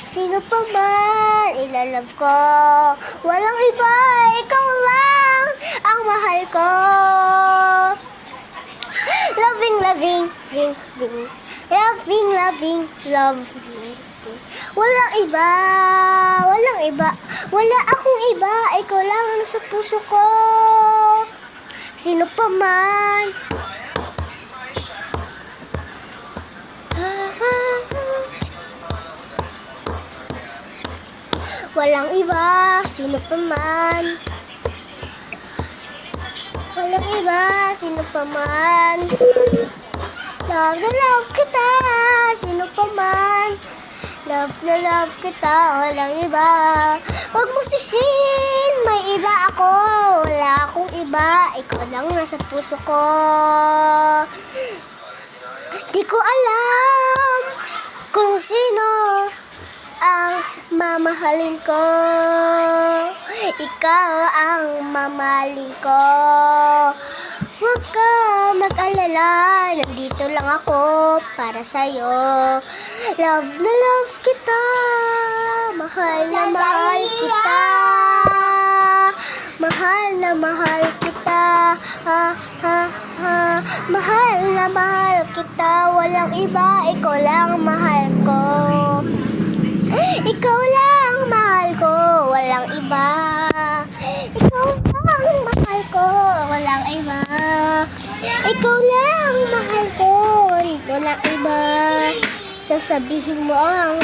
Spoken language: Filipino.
Sino pa man ilalove ko? Walang iba, ikaw lang ang mahal ko. Loving, loving, loving, loving, loving, loving. Walang iba, walang iba. Wala akong iba, ikaw lang ang sa puso ko. Sino pa man. Walang iba, sino pa man. Walang iba, sino pa man. Love na love kita, sino pa man. Love na love kita, walang iba. Huwag mo sisin, may iba ako. Wala akong iba, ikaw lang nasa puso ko. Di ko alam kung sino ang mamahalin ko. Ikaw ang mamahalin ko. Huwag ka mag-alala, nandito lang ako para sa'yo. Love na love kita, mahal na mahal kita. Mahal na mahal kita, ha ha ha. Mahal na mahal kita, walang iba, ikaw lang mahal ko. Ikaw lang mahal ko, walang iba. Ikaw lang mahal ko, walang iba. Ikaw lang mahal ko, walang iba. Sasabihin mo ang